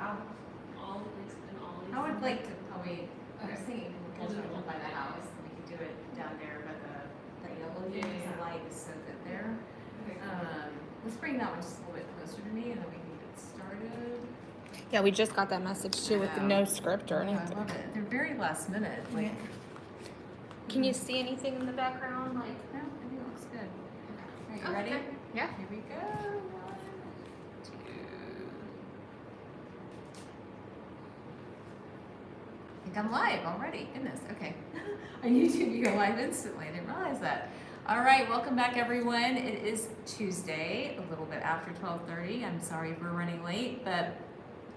grab all like an ollie. I would like to probably, I was thinking We'll do it by the house, we could do it down there by the yellow, because the light is so good there. Okay. Let's bring that one just a little bit closer to me and then we can get started. Yeah, we just got that message too with no script or Oh, I anything. love it. They're very last minute. Like, Can you see anything in the background? Like, no, I think it looks good. All right, you Oh, ready? okay. Yeah. Here we go. 1, 2. I think I'm live already. Goodness. Okay. On YouTube, you go live instantly. I didn't realize that. All right, welcome back, everyone. It is Tuesday, a little bit after 12:30. I'm sorry if we're running late, but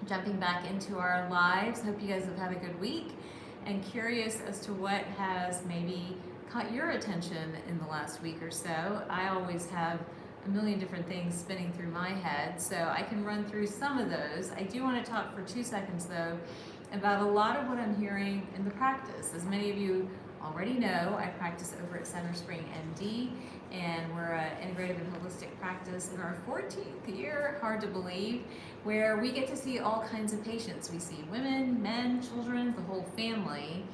jumping back into our lives. Hope you guys have had a good week, and curious as to what has maybe caught your attention in the last week or so. I always have a million different things spinning through my head, so I can run through some of those. I do want to talk for 2 seconds though about a lot of what I'm hearing in the practice. As many of you already know, I practice over at Center Spring MD, and we're an integrative and holistic practice in our 14th year, hard to believe, where we get to see all kinds of patients. We see women, men, children, the whole family,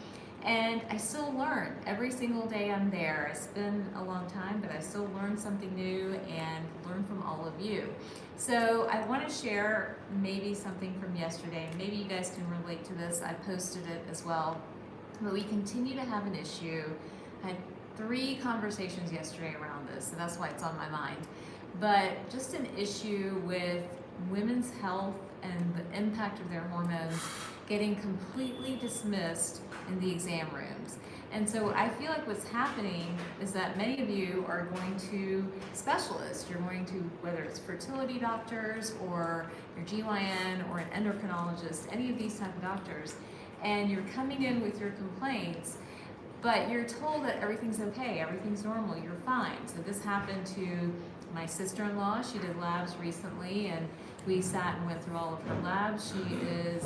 and I still learn every single day I'm there. It's been a long time, but I still learn something new and learn from all of you. So I want to share maybe something from yesterday. Maybe you guys can relate to this. I posted it as well. But we continue to have an issue. I had 3 conversations yesterday around this, so that's why it's on my mind. But just an issue with women's health and the impact of their hormones getting completely dismissed in the exam rooms. And so I feel like what's happening is that many of you are going to specialists. You're going to, whether it's fertility doctors or your GYN or an endocrinologist, any of these type of doctors, and you're coming in with your complaints, but you're told that everything's okay, everything's normal, you're fine. So this happened to my sister-in-law. She did labs recently, and we sat and went through all of her labs. She is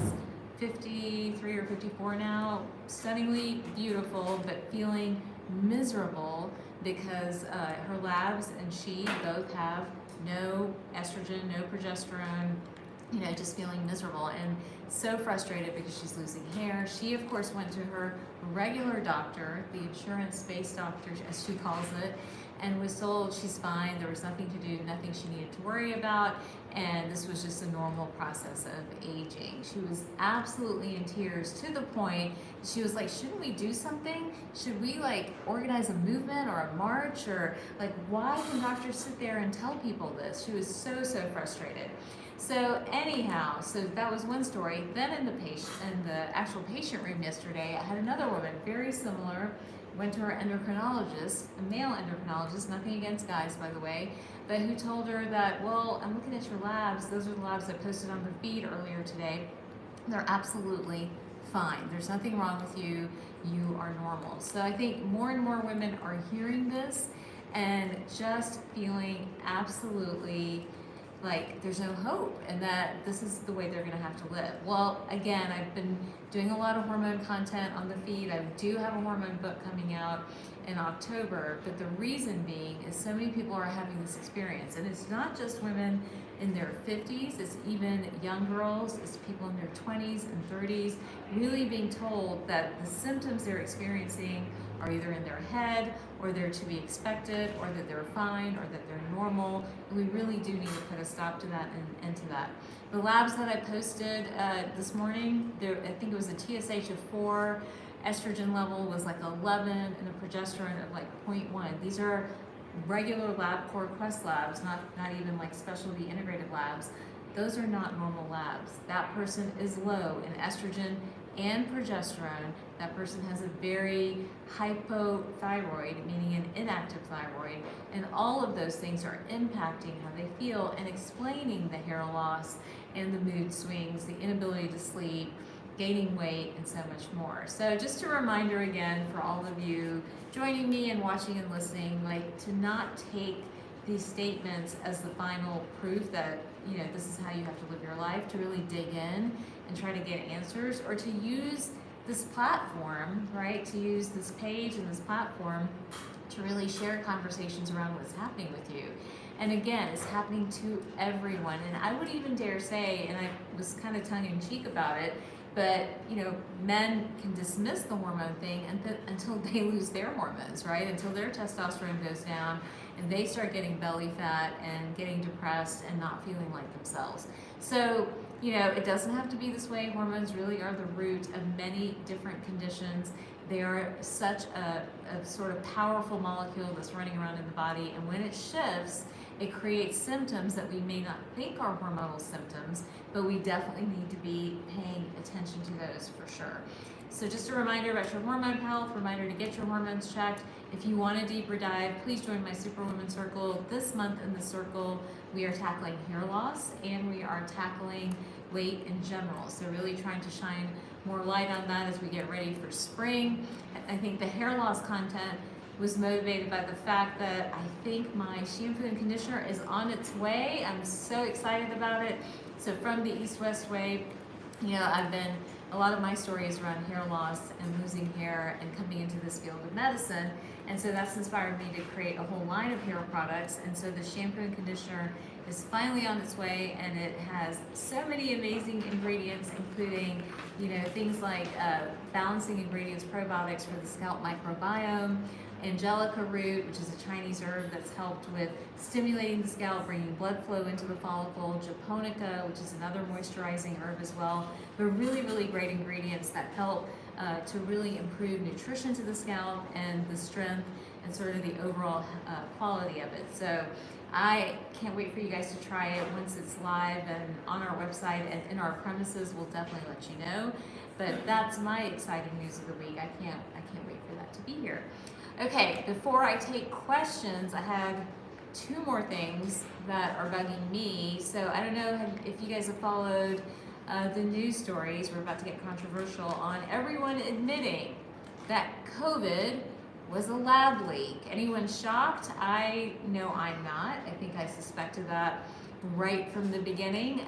53 or 54 now, stunningly beautiful, but feeling miserable because her labs and she both have no estrogen, no progesterone, you know, just feeling miserable and so frustrated because she's losing hair. She, of course, went to her regular doctor, the insurance-based doctor, as she calls it, and was told she's fine, there was nothing to do, nothing she needed to worry about, and this was just a normal process of aging. She was absolutely in tears, to the point she was like, shouldn't we do something? Should we like organize a movement or a march? Or like, why can doctors sit there and tell people this? She was so frustrated. So anyhow, so that was one story. Then in the actual patient room yesterday, I had another woman, very similar, went to her endocrinologist, a male endocrinologist, nothing against guys, by the way, but who told her that, well, I'm looking at your labs. Those are the labs I posted on the feed earlier today. They're absolutely fine. There's nothing wrong with you. You are normal. So I think more and more women are hearing this and just feeling absolutely like there's no hope and that this is the way they're going to have to live. Well, again, I've been doing a lot of hormone content on the feed. I do have a hormone book coming out in October, but the reason being is so many people are having this experience, and it's not just women in their 50s, it's even young girls, it's people in their 20s and 30s, really being told that the symptoms they're experiencing are either in their head, or they're to be expected, or that they're fine, or that they're normal. And we really do need to put a stop to that and end to that. The labs that I posted this morning, I think it was a TSH of 4, estrogen level was like 11, and a progesterone of like 0.1. These are regular LabCorp Quest labs, not even like specialty integrated labs. Those are not normal labs. That person is low in estrogen and progesterone. That person has a very hypothyroid, meaning an inactive thyroid, and all of those things are impacting how they feel and explaining the hair loss and the mood swings, the inability to sleep, gaining weight, and so much more. So just a reminder again for all of you joining me and watching and listening, like to not take these statements as the final proof that, you know, this is how you have to live your life, to really dig in and try to get answers, or to use this platform, right, to use this page and this platform to really share conversations around what's happening with you. And again, it's happening to everyone. And I would even dare say, and I was kind of tongue in cheek about it, but men can dismiss the hormone thing until they lose their hormones, right? Until their testosterone goes down and they start getting belly fat and getting depressed and not feeling like themselves. So, it doesn't have to be this way. Hormones really are the root of many different conditions. They are such a sort of powerful molecule that's running around in the body, and when it shifts, it creates symptoms that we may not think are hormonal symptoms, but we definitely need to be paying attention to those for sure. So just a reminder about your hormone health, reminder to get your hormones checked. If you want a deeper dive, please join my Superwoman Circle. This month in the circle, we are tackling hair loss and we are tackling weight in general. So really trying to shine more light on that as we get ready for spring. I think the hair loss content was motivated by the fact that I think my shampoo and conditioner is on its way. I'm so excited about it. So from the East-West Way, a lot of my story is around hair loss and losing hair and coming into this field of medicine. And so that's inspired me to create a whole line of hair products. And so the shampoo and conditioner is finally on its way, and it has so many amazing ingredients, including, things like balancing ingredients, probiotics for the scalp microbiome, angelica root, which is a Chinese herb that's helped with stimulating the scalp, bringing blood flow into the follicle, japonica, which is another moisturizing herb as well. They're really, really great ingredients that help to really improve nutrition to the scalp and the strength and sort of the overall quality of it. So I can't wait for you guys to try it once it's live and on our website and in our premises. We'll definitely let you know. But that's my exciting news of the week. I can't wait for that to be here. Okay, before I take questions, I have two more things that are bugging me. So I don't know if you guys have followed the news stories. We're about to get controversial on everyone admitting that COVID was a lab leak. Anyone shocked? I know I'm not. I think I suspected that right from the beginning.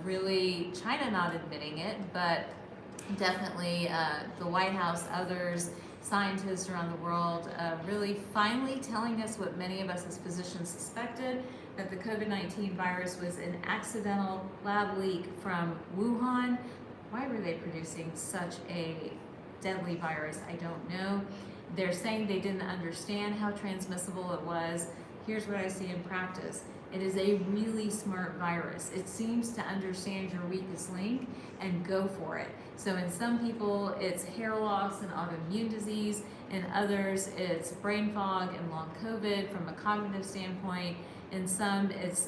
Really, China not admitting it, but definitely the White House, others, scientists around the world really finally telling us what many of us as physicians suspected, that the COVID-19 virus was an accidental lab leak from Wuhan. Why were they producing such a deadly virus? I don't know. They're saying they didn't understand how transmissible it was. Here's what I see in practice. It is a really smart virus. It seems to understand your weakest link and go for it. So in some people, it's hair loss and autoimmune disease. In others, it's brain fog and long COVID from a cognitive standpoint. In some, it's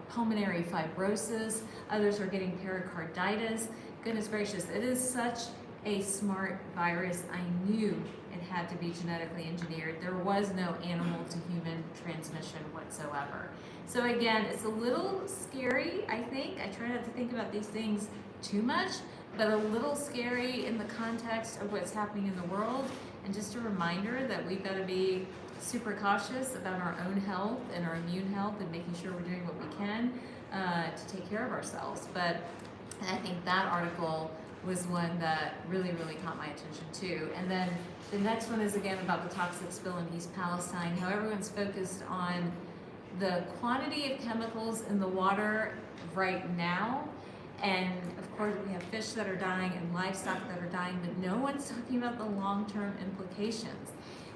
pulmonary fibrosis. Others are getting pericarditis. Goodness gracious, it is such a smart virus. I knew it had to be genetically engineered. There was no animal to human transmission whatsoever. So again, it's a little scary, I think. I try not to think about these things too much, but a little scary in the context of what's happening in the world. And just a reminder that we've got to be super cautious about our own health and our immune health and making sure we're doing what we can to take care of ourselves. But I think that article was one that really, really caught my attention too. And then the next one is again about the toxic spill in East Palestine, how everyone's focused on the quantity of chemicals in the water right now. And of course we have fish that are dying and livestock that are dying, but no one's talking about the long-term implications.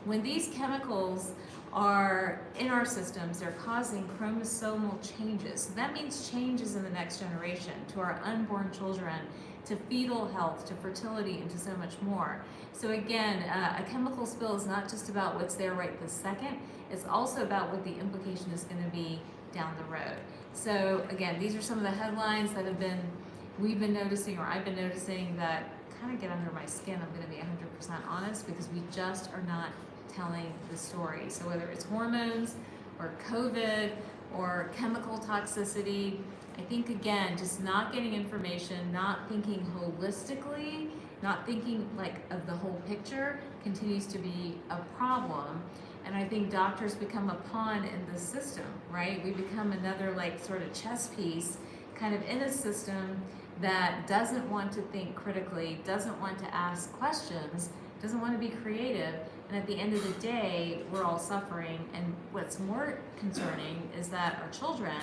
When these chemicals are in our systems, they're causing chromosomal changes. So that means changes in the next generation, to our unborn children, to fetal health, to fertility, and to so much more. So again, a chemical spill is not just about what's there right this second, it's also about what the implication is going to be down the road. So again, these are some of the headlines that we've been noticing, or I've been noticing, that kind of get under my skin. I'm going to be 100% honest, because we just are not telling the story. So whether it's hormones or COVID or chemical toxicity, I think again, just not getting information, not thinking holistically, not thinking like of the whole picture continues to be a problem. And I think doctors become a pawn in the system, right? We become another like sort of chess piece kind of in a system that doesn't want to think critically, doesn't want to ask questions, doesn't want to be creative, And at the end of the day, we're all suffering. And what's more concerning is that our children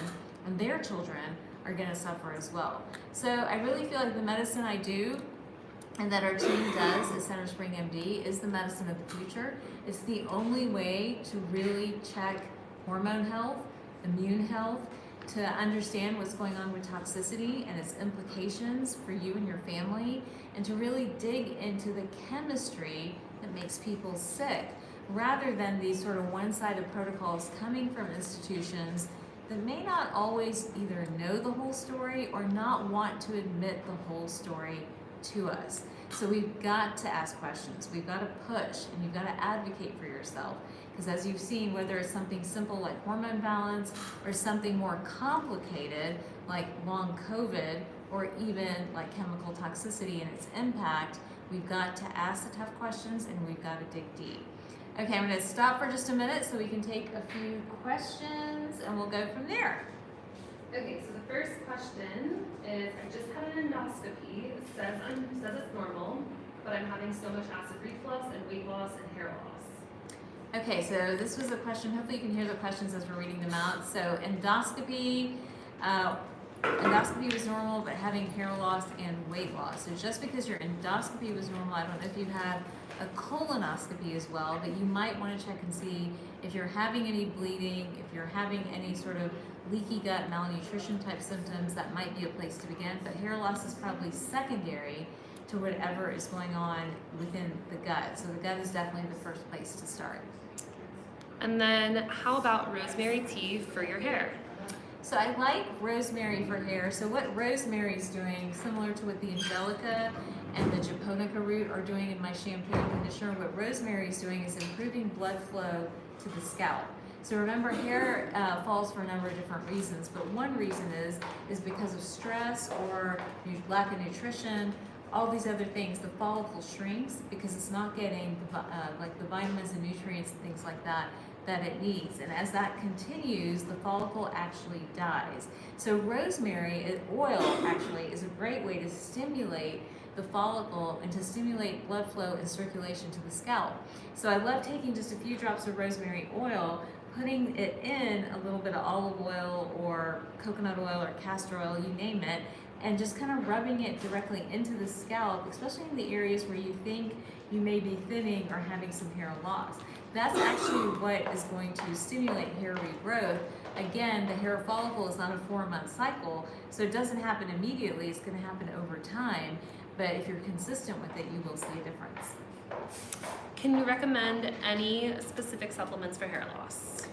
and their children are going to suffer as well. So I really feel like the medicine I do and that our team does at Center Spring MD is the medicine of the future. It's the only way to really check hormone health, immune health, to understand what's going on with toxicity and its implications for you and your family, and to really dig into the chemistry that makes people sick, rather than these sort of one-sided protocols coming from institutions that may not always either know the whole story or not want to admit the whole story to us. So we've got to ask questions, we've got to push, and you've got to advocate for yourself. Because as you've seen, whether it's something simple like hormone balance or something more complicated like long COVID or even like chemical toxicity and its impact, we've got to ask the tough questions and we've got to dig deep. Okay, I'm going to stop for just a minute so we can take a few questions and we'll go from there. Okay, so the first question is, I just had an endoscopy. It says it's normal, but I'm having so much acid reflux and weight loss and hair loss. Okay, so this was a question. Hopefully you can hear the questions as we're reading them out. So endoscopy was normal, but having hair loss and weight loss. So just because your endoscopy was normal, I don't know if you had a colonoscopy as well, but you might want to check and see if you're having any bleeding, if you're having any sort of leaky gut, malnutrition type symptoms. That might be a place to begin, but hair loss is probably secondary to whatever is going on within the gut. So the gut is definitely the first place to start. And then how about rosemary tea for your hair? So I like rosemary for hair. So what rosemary is doing, similar to what the Angelica and the Japonica root are doing in my shampoo and conditioner, what rosemary is doing is improving blood flow to the scalp. So remember, hair falls for a number of different reasons, but one reason is because of stress or lack of nutrition, all these other things. The follicle shrinks because it's not getting like the vitamins and nutrients and things like that it needs. And as that continues, the follicle actually dies. So rosemary oil actually is a great way to stimulate the follicle and to stimulate blood flow and circulation to the scalp. So I love taking just a few drops of rosemary oil, putting it in a little bit of olive oil or coconut oil or castor oil, you name it, and just kind of rubbing it directly into the scalp, especially in the areas where you think you may be thinning or having some hair loss. That's actually what is going to stimulate hair regrowth. Again, the hair follicle is not a 4-month cycle, so it doesn't happen immediately. It's going to happen over time, but if you're consistent with it, you will see a difference. Can you recommend any specific supplements for hair loss?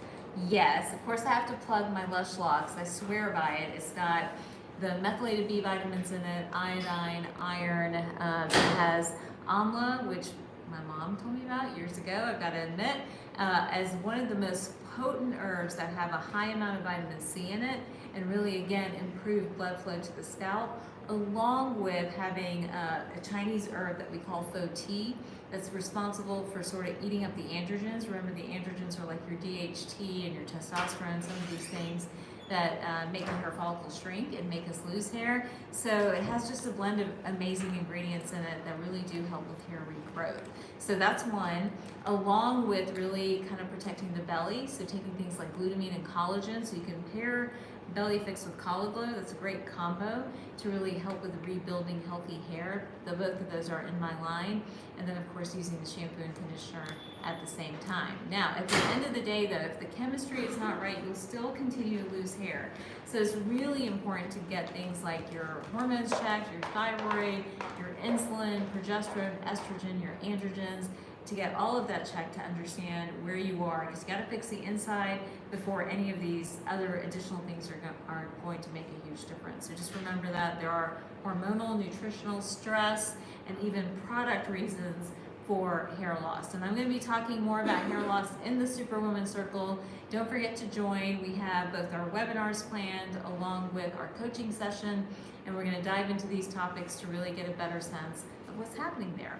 Yes, of course I have to plug my Lush Locks. I swear by it. It's got the methylated B vitamins in it, iodine, iron. It has amla, which my mom told me about years ago, I've got to admit, as one of the most potent herbs that have a high amount of vitamin C in it and really, again, improve blood flow to the scalp, along with having a Chinese herb that we call faux tea that's responsible for sort of eating up the androgens. Remember, the androgens are like your DHT and your testosterone, some of these things that make the hair follicle shrink and make us lose hair. So it has just a blend of amazing ingredients in it that really do help with hair regrowth. So that's one, along with really kind of protecting the belly. So taking things like glutamine and collagen, so you can pair Belly Fix with Collaglow. That's a great combo to really help with rebuilding healthy hair. Both of those are in my line. And then of course using the shampoo and conditioner at the same time. Now, at the end of the day though, if the chemistry is not right, you'll still continue to lose hair. So it's really important to get things like your hormones checked, your thyroid, your insulin, progesterone, estrogen, your androgens, to get all of that checked to understand where you are, because you got to fix the inside before any of these other additional things are going to make a huge difference. So just remember that there are hormonal, nutritional, stress, and even product reasons for hair loss. And I'm going to be talking more about hair loss in the Superwoman Circle. Don't forget to join. We have both our webinars planned along with our coaching session, and we're going to dive into these topics to really get a better sense of what's happening there.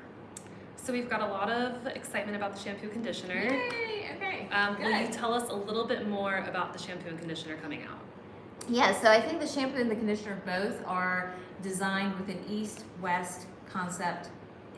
So we've got a lot of excitement about the shampoo conditioner. Yay! Okay. Will you tell us a little bit more about the shampoo and conditioner coming out? Yeah, so I think the shampoo and the conditioner both are designed with an east-west concept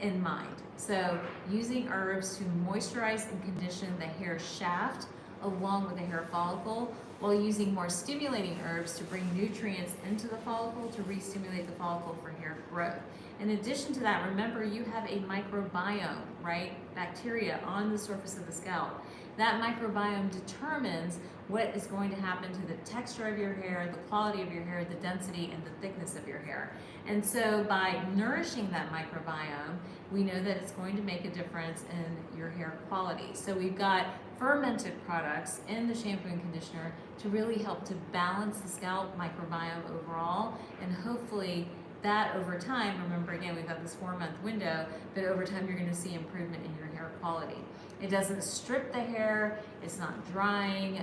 in mind. So using herbs to moisturize and condition the hair shaft along with the hair follicle, while using more stimulating herbs to bring nutrients into the follicle to re-stimulate the follicle for hair growth. In addition to that, remember you have a microbiome, right? Bacteria on the surface of the scalp. That microbiome determines what is going to happen to the texture of your hair, the quality of your hair, the density and the thickness of your hair. And so by nourishing that microbiome, we know that it's going to make a difference in your hair quality. So we've got fermented products in the shampoo and conditioner to really help to balance the scalp microbiome overall, and hopefully that over time, remember again, we've got this 4-month window, but over time you're going to see improvement in your hair quality. It doesn't strip the hair, it's not drying,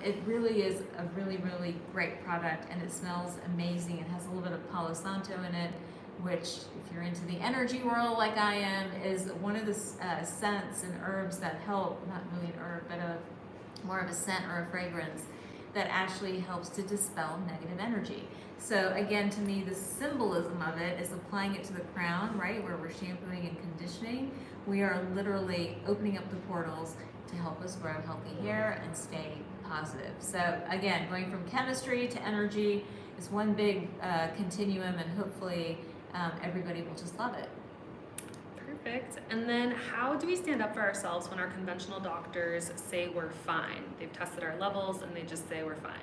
it really is a really, really great product, and it smells amazing. It has a little bit of Palo Santo in it, which, if you're into the energy world like I am, is one of the scents and herbs that help, not really an herb, but more of a scent or a fragrance that actually helps to dispel negative energy. So again, to me, the symbolism of it is applying it to the crown, right, where we're shampooing and conditioning. We are literally opening up the portals to help us grow healthy hair and stay positive. So again, going from chemistry to energy is one big continuum, and hopefully everybody will just love it. Perfect. And then how do we stand up for ourselves when our conventional doctors say we're fine? They've tested our levels and they just say we're fine.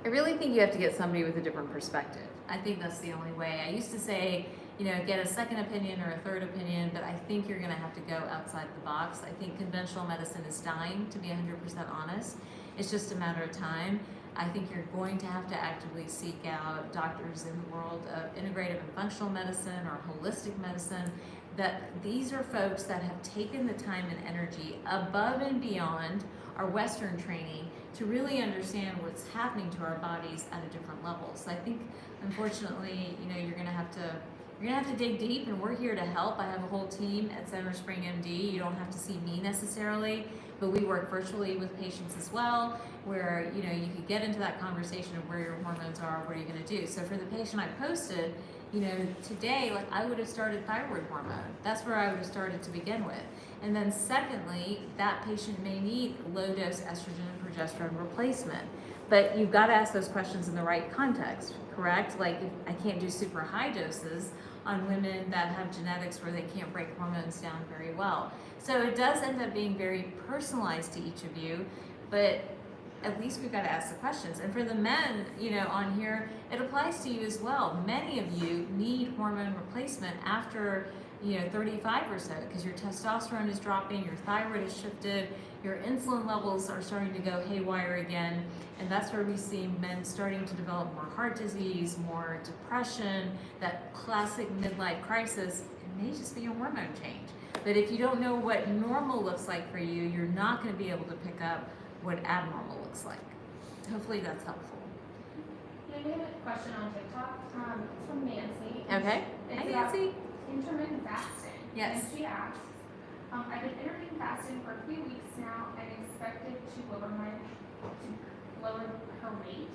I really think you have to get somebody with a different perspective. I think that's the only way. I used to say, you know, get a second opinion or a third opinion, but I think you're gonna have to go outside the box. I think conventional medicine is dying, to be 100% honest. It's just a matter of time. I think you're going to have to actively seek out doctors in the world of integrative and functional medicine or holistic medicine. That these are folks that have taken the time and energy above and beyond our Western training to really understand what's happening to our bodies at a different level. So I think, unfortunately, you know, you're gonna have to dig deep, and we're here to help. I have a whole team at Center Spring MD. You don't have to see me necessarily, but we work virtually with patients as well, where, you know, you could get into that conversation of where your hormones are, what are you gonna do. So for the patient I posted, you know, today, like, I would have started thyroid hormone. That's where I would have started to begin with. And then secondly, that patient may need low-dose estrogen and progesterone replacement. But you've got to ask those questions in the right context, correct? Like, if I can't do super high doses on women that have genetics where they can't break hormones down very well. So it does end up being very personalized to each of you, but at least we've got to ask the questions. And for the men, you know, on here, it applies to you as well. Many of you need hormone replacement after, you know, 35 or so, because your testosterone is dropping, your thyroid is shifted, your insulin levels are starting to go haywire again. And that's where we see men starting to develop more heart disease, more depression, that classic midlife crisis. It may just be a hormone change. But if you don't know what normal looks like for you, you're not going to be able to pick up what abnormal looks like. Hopefully that's helpful. Yeah, we have a question on TikTok. It's from Nancy. Okay. It's Hi, about Nancy. intermittent fasting. Yes. And she asks, I've been intermittent fasting for a few weeks now and expected to lower her weight.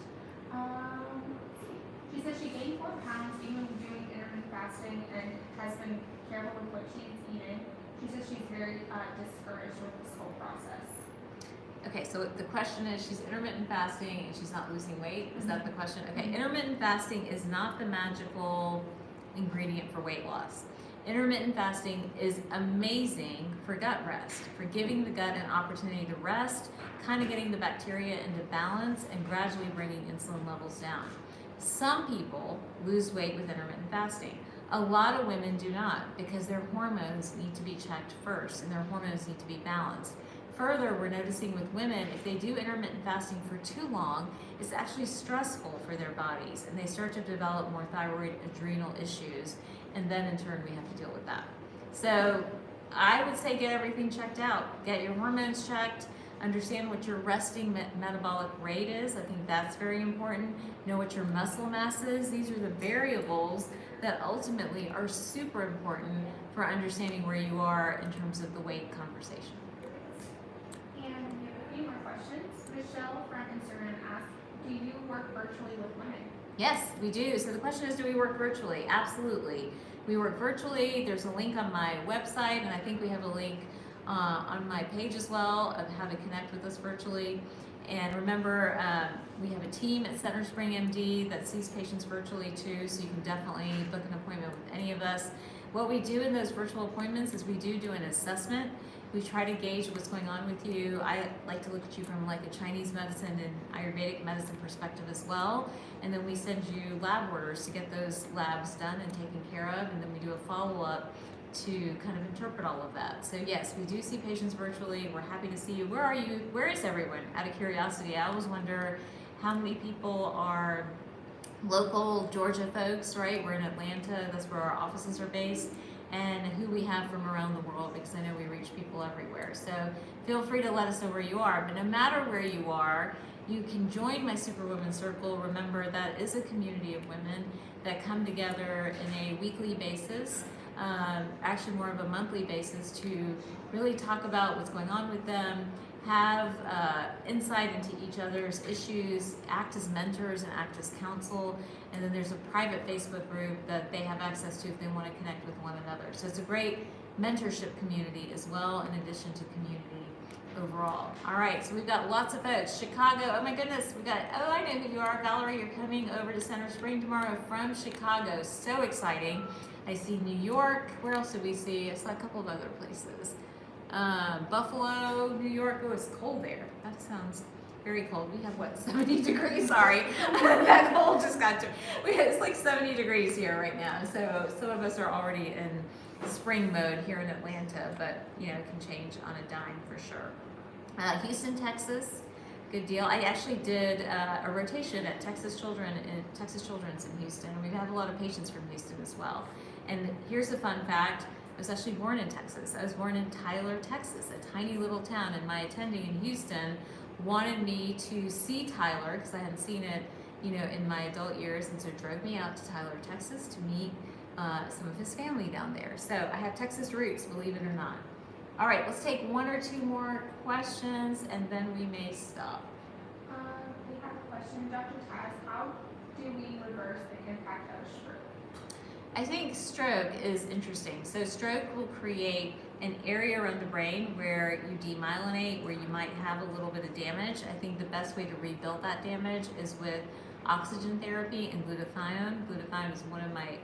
Let's see. She says she gained 4 pounds even doing intermittent fasting and has been careful with what she's eating. She says she's very discouraged with this whole process. Okay, so the question is, she's intermittent fasting and she's not losing weight. Is that the question? Okay, intermittent fasting is not the magical ingredient for weight loss. Intermittent fasting is amazing for gut rest, for giving the gut an opportunity to rest, kind of getting the bacteria into balance and gradually bringing insulin levels down. Some people lose weight with intermittent fasting. A lot of women do not, because their hormones need to be checked first and their hormones need to be balanced. Further, we're noticing with women, if they do intermittent fasting for too long, it's actually stressful for their bodies and they start to develop more thyroid adrenal issues, and then in turn we have to deal with that. So I would say get everything checked out. Get your hormones checked, understand what your resting metabolic rate is. I think that's very important. Know what your muscle mass is. These are the variables that ultimately are super important for understanding where you are in terms of the weight conversation. And we have a few more questions. Michelle from Instagram asks, do you work virtually with women? Yes, we do. So the question is, do we work virtually? Absolutely. We work virtually. There's a link on my website, and I think we have a link on my page as well of how to connect with us virtually. And remember, we have a team at Center Spring MD that sees patients virtually too, so you can definitely book an appointment with any of us. What we do in those virtual appointments is we do an assessment. We try to gauge what's going on with you. I like to look at you from like a Chinese medicine and Ayurvedic medicine perspective as well. And then we send you lab orders to get those labs done and taken care of. And then we do a follow-up to kind of interpret all of that. So yes, we do see patients virtually. We're happy to see you. Where are you? Where is everyone? Out of curiosity, I always wonder how many people are local Georgia folks, right? We're in Atlanta. That's where our offices are based. And who we have from around the world, because I know we reach people everywhere. So feel free to let us know where you are. But no matter where you are, you can join my Superwoman Circle. Remember, that is a community of women that come together in a weekly basis, actually more of a monthly basis, to really talk about what's going on with them, have insight into each other's issues, act as mentors and act as counsel. And then there's a private Facebook group that they have access to if they want to connect with one another. So it's a great mentorship community as well, in addition to community overall. All right, so we've got lots of folks. Chicago, oh my goodness, we got, oh, I know who you are, Valerie. You're coming over to Center Spring tomorrow from Chicago. So exciting. I see New York. Where else did we see? I saw a couple of other places. Buffalo, New York. Oh, it's cold there. That sounds very cold. We have what, 70 degrees? Sorry, that cold just got to. It's like 70 degrees here right now. So some of us are already in spring mode here in Atlanta, but you know, it can change on a dime for sure. Houston, Texas. Good deal. I actually did a rotation at Texas Children's in Houston. We've had a lot of patients from Houston as well. And here's a fun fact. I was actually born in Texas. I was born in Tyler, Texas, a tiny little town, and my attending in Houston wanted me to see Tyler because I hadn't seen it, you know, in my adult years, and so drove me out to Tyler, Texas to meet some of his family down there. So I have Texas roots, believe it or not. All right, let's take one or two more questions, and then we may stop. We have a question, Dr. Taz, how do we reverse the impact of stroke? I think stroke is interesting. So stroke will create an area around the brain where you demyelinate, where you might have a little bit of damage. I think the best way to rebuild that damage is with oxygen therapy and glutathione. Glutathione is one of my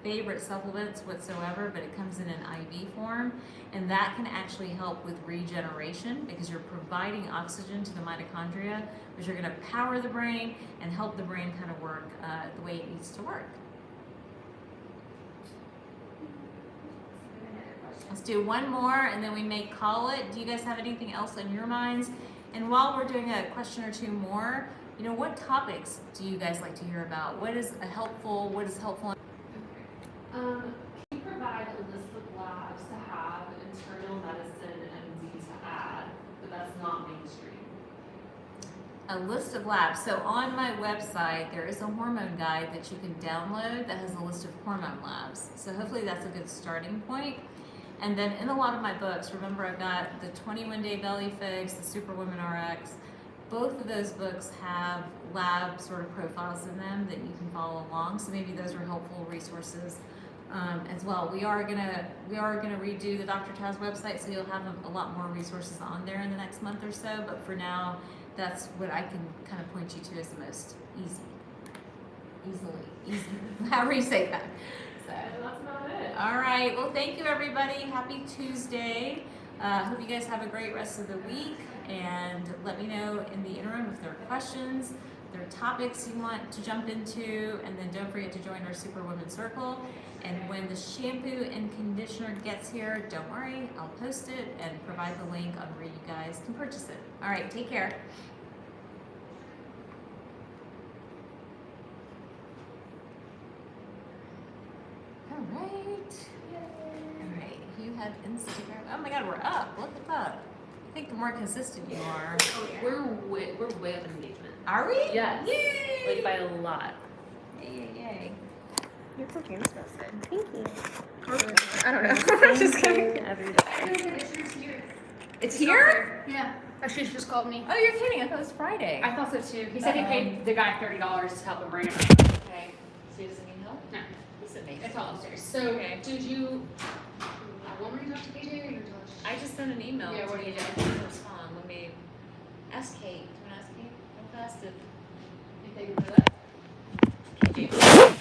favorite supplements whatsoever, but it comes in an IV form, and that can actually help with regeneration because you're providing oxygen to the mitochondria, which are going to power the brain and help the brain kind of work the way it needs to work. Let's do one more and then we may call it. Do you guys have anything else on your minds? And while we're doing a question or two more, you know, what topics do you guys like to hear about? What is helpful? Can you provide a list of labs to have internal medicine MD to add, but that's not mainstream? A list of labs. So on my website, there is a hormone guide that you can download that has a list of hormone labs. So hopefully that's a good starting point. And then in a lot of my books, remember I've got the 21-Day Belly Fix, the Superwoman RX. Both of those books have lab sort of profiles in them that you can follow along. So maybe those are helpful resources as well. We are gonna redo the Dr. Taz website, so you'll have a lot more resources on there in the next month or so. But for now, that's what I can kind of point you to as the most easy. However you say that. So That's about it. all right. Well, thank you everybody. Happy Tuesday. Hope you guys have a great rest of the week, and let me know in the interim if there are questions, there are topics you want to jump into, and then don't forget to join our Superwoman Circle. And when the shampoo and conditioner gets here, don't worry, I'll post it and provide the link on where you guys can purchase it. All right, take care. All right, you have Instagram. Oh my God, we're up. Look at that. I think the more consistent you are. We're way up in engagement. Are we? Yes. Yay! Like by a lot. Yay. Your perfume smells good. Thank you. I don't know. I'm just kidding. Every day. It's here? Yeah. Ashish just called me. Oh, you're kidding. I thought it was Friday. I thought so too. He said he paid the guy $30 to help him bring it. So he doesn't need help? No. He's amazing. It's all upstairs. So, Okay. did you want me to talk to KJ or you talk to? I just sent an email Yeah, to what do you KJ. do? I didn't respond. Let me. Ask Kate. Do you want to ask Kate? Real fast if If they can do that? KJ.